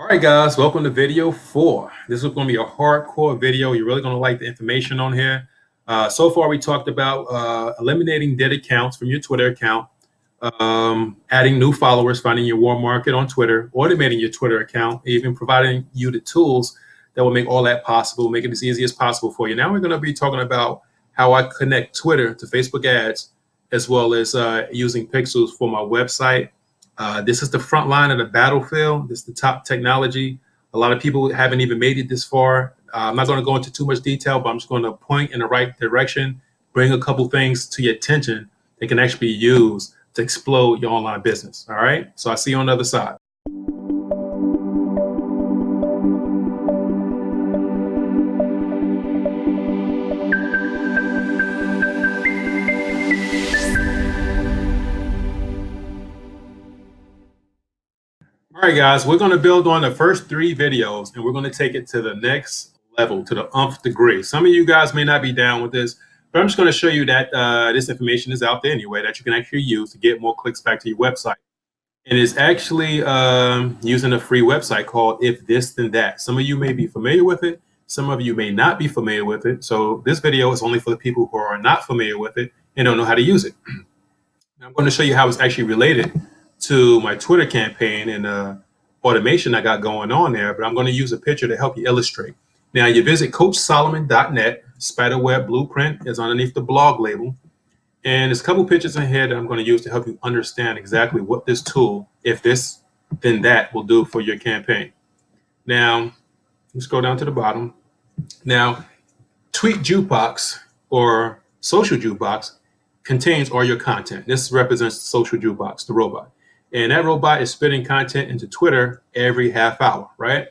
All right, guys, welcome to video 4. This is going to be a hardcore video. You're really going to like the information on here. So far, we talked about eliminating dead accounts from your Twitter account, adding new followers, finding your warm market on Twitter, automating your Twitter account, even providing you the tools that will make all that possible, make it as easy as possible for you. Now we're going to be talking about how I connect Twitter to Facebook ads, as well as using pixels for my website. This is the front line of the battlefield. This is the top technology. A lot of people haven't even made it this far. I'm not going to go into too much detail, but I'm just going to point in the right direction, bring a couple things to your attention that can actually be used to explode your online business. All right. So I'll see you on the other side. All right, guys, we're going to build on the first 3 videos and we're going to take it to the next level, to the nth degree. Some of you guys may not be down with this, but I'm just going to show you that this information is out there anyway that you can actually use to get more clicks back to your website. And it's actually using a free website called If This Then That. Some of you may be familiar with it. Some of you may not be familiar with it. So this video is only for the people who are not familiar with it and don't know how to use it. Now I'm going to show you how it's actually related to my Twitter campaign and automation I got going on there, but I'm going to use a picture to help you illustrate. Now you visit coachsolomon.net. Spiderweb Blueprint is underneath the blog label. And there's a couple pictures in here that I'm going to use to help you understand exactly what this tool, If This Then That, will do for your campaign. Now, let's go down to the bottom. Now, Tweet Jukebox or Social Jukebox contains all your content. This represents Social Jukebox, the robot. And that robot is spitting content into Twitter every half hour, right?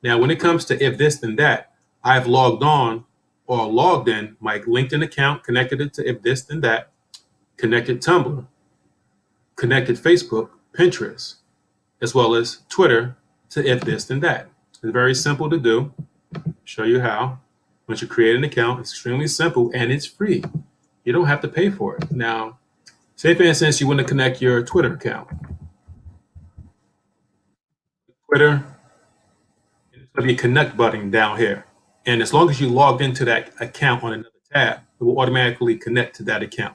Now, when it comes to If This Then That, I've logged on or logged in my LinkedIn account, connected it to If This Then That, connected Tumblr, connected Facebook, Pinterest, as well as Twitter to If This Then That. It's very simple to do. Show you how. Once you create an account, it's extremely simple and it's free. You don't have to pay for it. Now, say for instance, you want to connect your Twitter account. Twitter, there's going to be a connect button down here. And as long as you logged into that account on another tab, it will automatically connect to that account.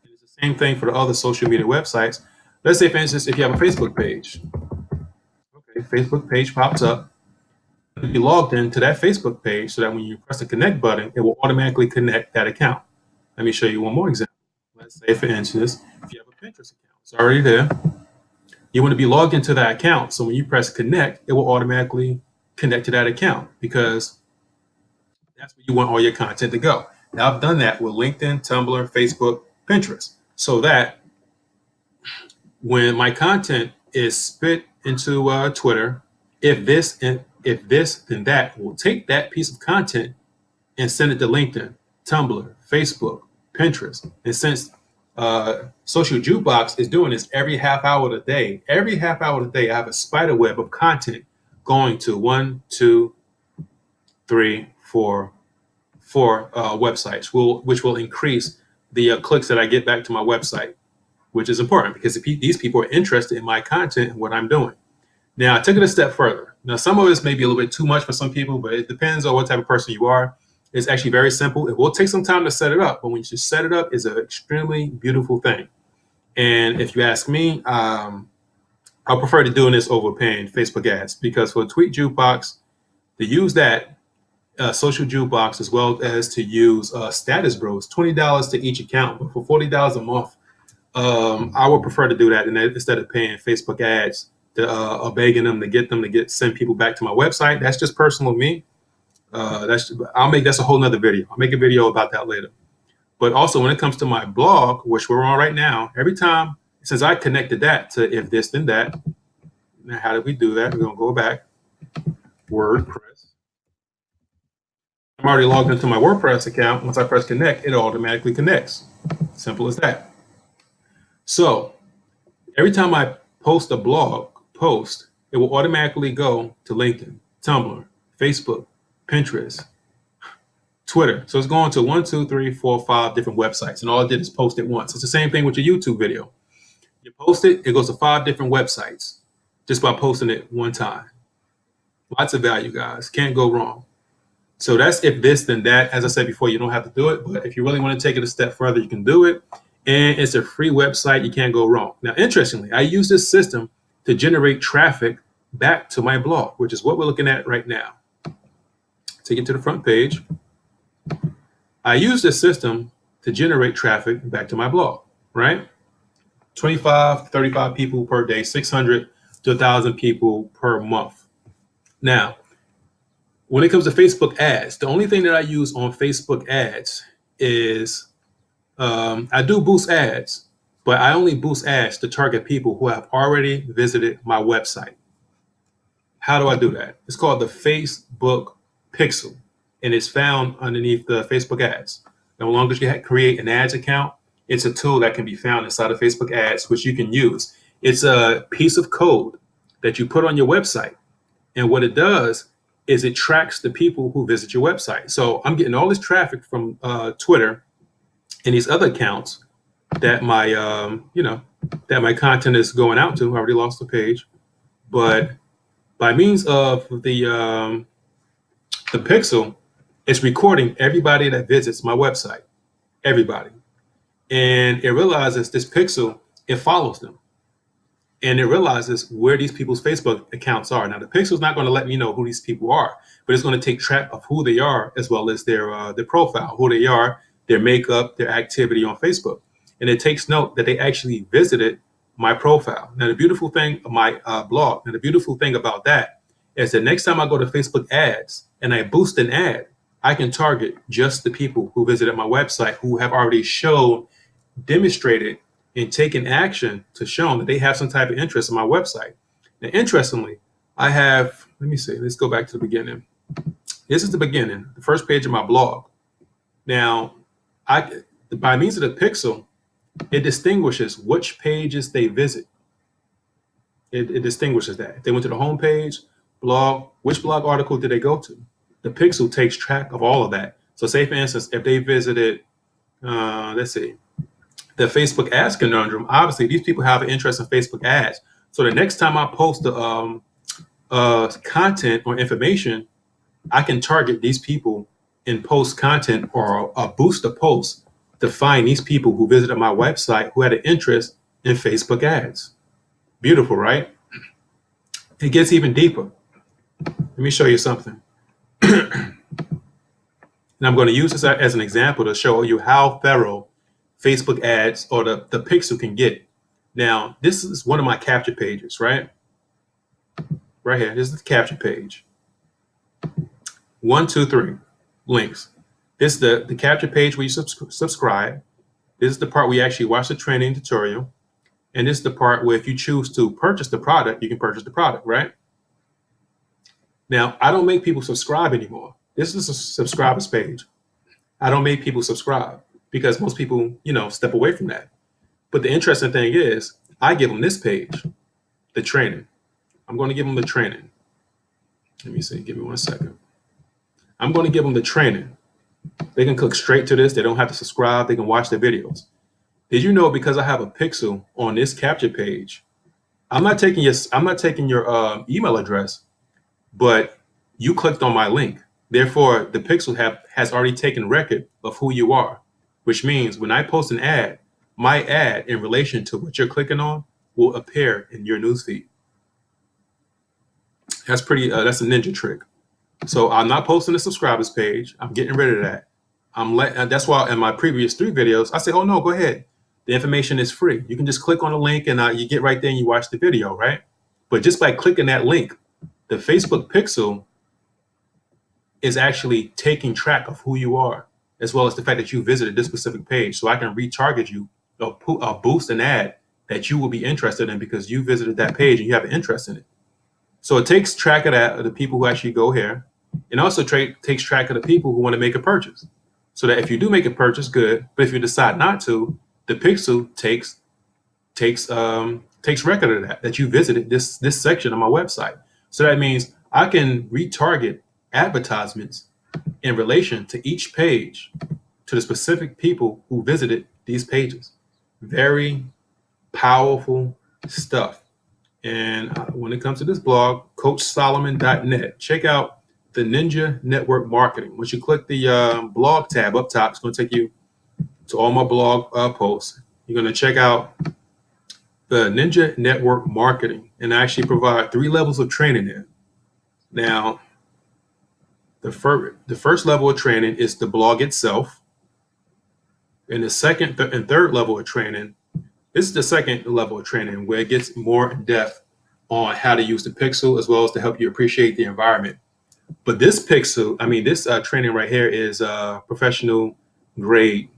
And it's the same thing for the other social media websites. Let's say, for instance, if you have a Facebook page. Okay, Facebook page pops up. You'll be logged into that Facebook page so that when you press the connect button, it will automatically connect that account. Let me show you one more example. Let's say, for instance, if you have a Pinterest account, it's already there. You want to be logged into that account. So when you press connect, it will automatically connect to that account because that's where you want all your content to go. Now I've done that with LinkedIn, Tumblr, Facebook, Pinterest, so that when my content is spit into Twitter, if this then that, will take that piece of content and send it to LinkedIn, Tumblr, Facebook, Pinterest. And since Social Jukebox is doing this every half hour of the day, I have a spider web of content going to 1, 2, 3, 4 websites, which will increase the clicks that I get back to my website, which is important because these people are interested in my content and what I'm doing. Now, I took it a step further. Now, some of this may be a little bit too much for some people, but it depends on what type of person you are. It's actually very simple. It will take some time to set it up, but when you set it up, it's an extremely beautiful thing. And if you ask me, I prefer to doing this over paying Facebook ads because for Tweet Jukebox, to use that Social Jukebox as well as to use Status Bros, $20 to each account, but for $40 a month, I would prefer to do that instead of paying Facebook ads or begging them to send people back to my website. That's just personal to me. That's a whole nother video. I'll make a video about that later. But also when it comes to my blog, which we're on right now, every time, since I connected that to If This Then That, now how did we do that? We're going to go back, WordPress. I'm already logged into my WordPress account. Once I press connect, it automatically connects. Simple as that. So every time I post a blog post, it will automatically go to LinkedIn, Tumblr, Facebook, Pinterest, Twitter. So it's going to 1, 2, 3, 4, 5 different websites. And all I did is post it once. It's the same thing with your YouTube video. You post it, it goes to 5 different websites just by posting it one time. Lots of value, guys. Can't go wrong. So that's if this, then that. As I said before, you don't have to do it, but if you really want to take it a step further, you can do it. And it's a free website. You can't go wrong. Now, interestingly, I use this system to generate traffic back to my blog, which is what we're looking at right now. Take it to the front page. I use this system to generate traffic back to my blog, right? 25 to 35 people per day, 600 to 1,000 people per month. Now, when it comes to Facebook ads, the only thing that I use on Facebook ads is I do boost ads, but I only boost ads to target people who have already visited my website. How do I do that? It's called the Facebook Pixel, and it's found underneath the Facebook ads. Now, as long as you create an ads account, it's a tool that can be found inside of Facebook ads, which you can use. It's a piece of code that you put on your website. And what it does is it tracks the people who visit your website. So I'm getting all this traffic from Twitter and these other accounts that my, that my content is going out to. I already lost the page, but by means of the Pixel, it's recording everybody that visits my website, everybody, and it realizes this Pixel, it follows them. And it realizes where these people's Facebook accounts are. Now, the Pixel's not going to let me know who these people are, but it's going to take track of who they are as well as their profile, who they are, their makeup, their activity on Facebook. And it takes note that they actually visited my profile. Now, the beautiful thing, my blog, and the beautiful thing about that is that next time I go to Facebook ads and I boost an ad, I can target just the people who visited my website who have already demonstrated and taken action to show them that they have some type of interest in my website. Now, interestingly, I have, let me see, let's go back to the beginning. This is the beginning, the first page of my blog. Now, by means of the Pixel, it distinguishes which pages they visit. It distinguishes that. If they went to the home page, blog, which blog article did they go to? The Pixel takes track of all of that. So say, for instance, if they visited, let's see, the Facebook ads conundrum, obviously these people have an interest in Facebook ads. So the next time I post the content or information, I can target these people and post content or boost a post to find these people who visited my website who had an interest in Facebook ads. Beautiful, right? It gets even deeper. Let me show you something. And I'm going to use this as an example to show you how thorough Facebook ads or the Pixel can get. Now, this is one of my capture pages, right? Right here. This is the capture page. 1, 2, 3 links. This is the capture page where you subscribe. This is the part where you actually watch the training tutorial. And this is the part where if you choose to purchase the product, you can purchase the product, right? Now, I don't make people subscribe anymore. This is a subscribers page. I don't make people subscribe because most people, step away from that. But the interesting thing is I give them this page, the training. I'm going to give them the training. Let me see. Give me 1 second. I'm going to give them the training. They can click straight to this. They don't have to subscribe. They can watch the videos. Did you know because I have a Pixel on this capture page, I'm not taking your email address, but you clicked on my link. Therefore, the Pixel has already taken record of who you are, which means when I post an ad, my ad in relation to what you're clicking on will appear in your newsfeed. That's that's a ninja trick. So I'm not posting the subscribers page. I'm getting rid of that. That's why in my previous 3 videos, I say, oh no, go ahead. The information is free. You can just click on the link and you get right there and you watch the video, right? But just by clicking that link, the Facebook Pixel is actually taking track of who you are, as well as the fact that you visited this specific page. So I can retarget you or boost an ad that you will be interested in because you visited that page and you have an interest in it. So it takes track of that, of the people who actually go here, and also takes track of the people who want to make a purchase. So that if you do make a purchase, good. But if you decide not to, the Pixel takes record of that you visited this section of my website. So that means I can retarget advertisements in relation to each page to the specific people who visited these pages. Very powerful stuff. And when it comes to this blog, coachsolomon.net, check out the Ninja Network Marketing. Once you click the blog tab up top, it's going to take you to all my blog posts. You're going to check out the Ninja Network Marketing, and I actually provide 3 levels of training there. Now, the first level of training is the blog itself. And the second and third level of training, this is the second level of training where it gets more in depth on how to use the pixel as well as to help you appreciate the environment. But this training right here is professional grade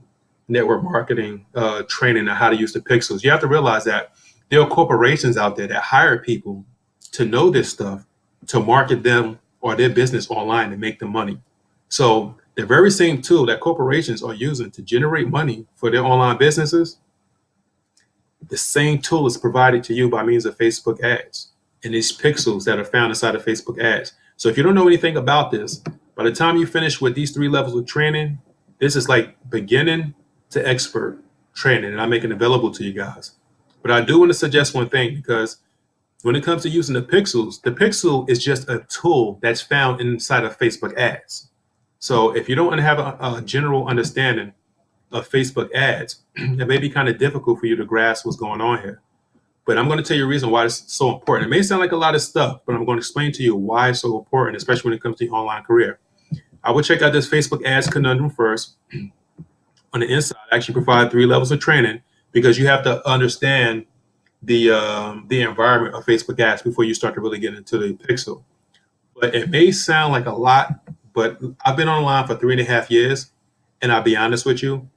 network marketing training on how to use the pixels. You have to realize that there are corporations out there that hire people to know this stuff to market them or their business online and make them money. So the very same tool that corporations are using to generate money for their online businesses, the same tool is provided to you by means of Facebook ads and these pixels that are found inside of Facebook ads. So if you don't know anything about this, by the time you finish with these 3 levels of training, this is like beginning to expert training, and I make it available to you guys. But I do want to suggest one thing, because when it comes to using the pixel is just a tool that's found inside of Facebook ads. So if you don't have a general understanding of Facebook ads, it may be kind of difficult for you to grasp what's going on here. But I'm going to tell you a reason why it's so important. It may sound like a lot of stuff, but I'm going to explain to you why it's so important, especially when it comes to your online career. I would check out this Facebook ads conundrum first. On the inside, I actually provide 3 levels of training, because you have to understand the environment of Facebook ads before you start to really get into the pixel. But it may sound like a lot, but I've been online for 3.5 years, and I'll be honest with you,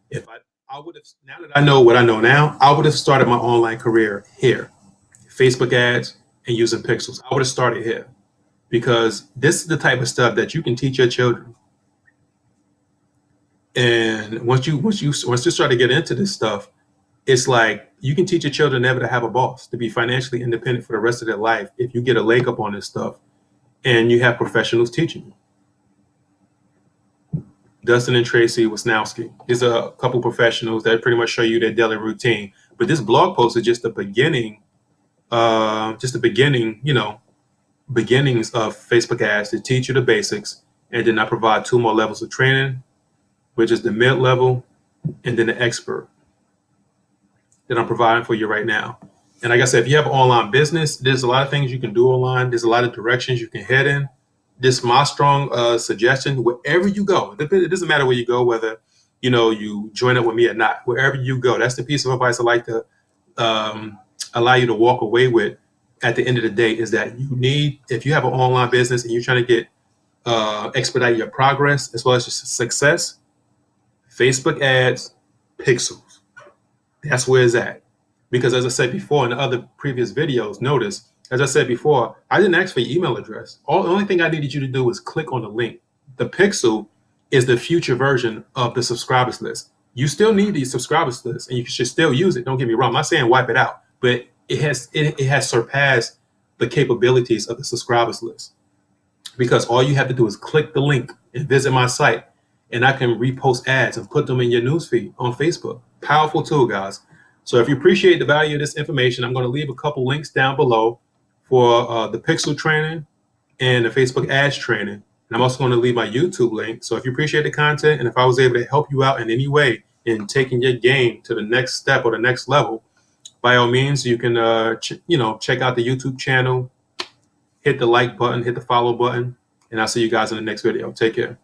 if I would have, now that I know what I know now, I would have started my online career here, Facebook ads and using pixels. I would have started here, because this is the type of stuff that you can teach your children. And once you start to get into this stuff, it's like you can teach your children never to have a boss, to be financially independent for the rest of their life if you get a leg up on this stuff and you have professionals teaching you. Dustin and Tracy Wisnowski. These are a couple professionals that pretty much show you their daily routine. But this blog post is just the beginning, beginnings of Facebook ads to teach you the basics. And then I provide 2 more levels of training, which is the mid-level and then the expert that I'm providing for you right now. And like I said, if you have an online business, there's a lot of things you can do online. There's a lot of directions you can head in. This is my strong suggestion. Wherever you go, it doesn't matter where you go, whether you join up with me or not. Wherever you go, that's the piece of advice I like to allow you to walk away with at the end of the day, is that if you have an online business and you're trying to get expedite your progress as well as your success, Facebook ads, pixels. That's where it's at. Because as I said before in the other previous videos, notice, as I said before, I didn't ask for your email address. The only thing I needed you to do was click on the link. The pixel is the future version of the subscribers list. You still need the subscribers list, and you should still use it. Don't get me wrong. I'm not saying wipe it out, but it has surpassed the capabilities of the subscribers list, because all you have to do is click the link and visit my site, and I can repost ads and put them in your newsfeed on Facebook. Powerful tool, guys. So if you appreciate the value of this information, I'm going to leave a couple links down below for the pixel training and the Facebook ads training. And I'm also going to leave my YouTube link. So if you appreciate the content, and if I was able to help you out in any way in taking your game to the next step or the next level, by all means, you can check out the YouTube channel, hit the like button, hit the follow button, and I'll see you guys in the next video. Take care.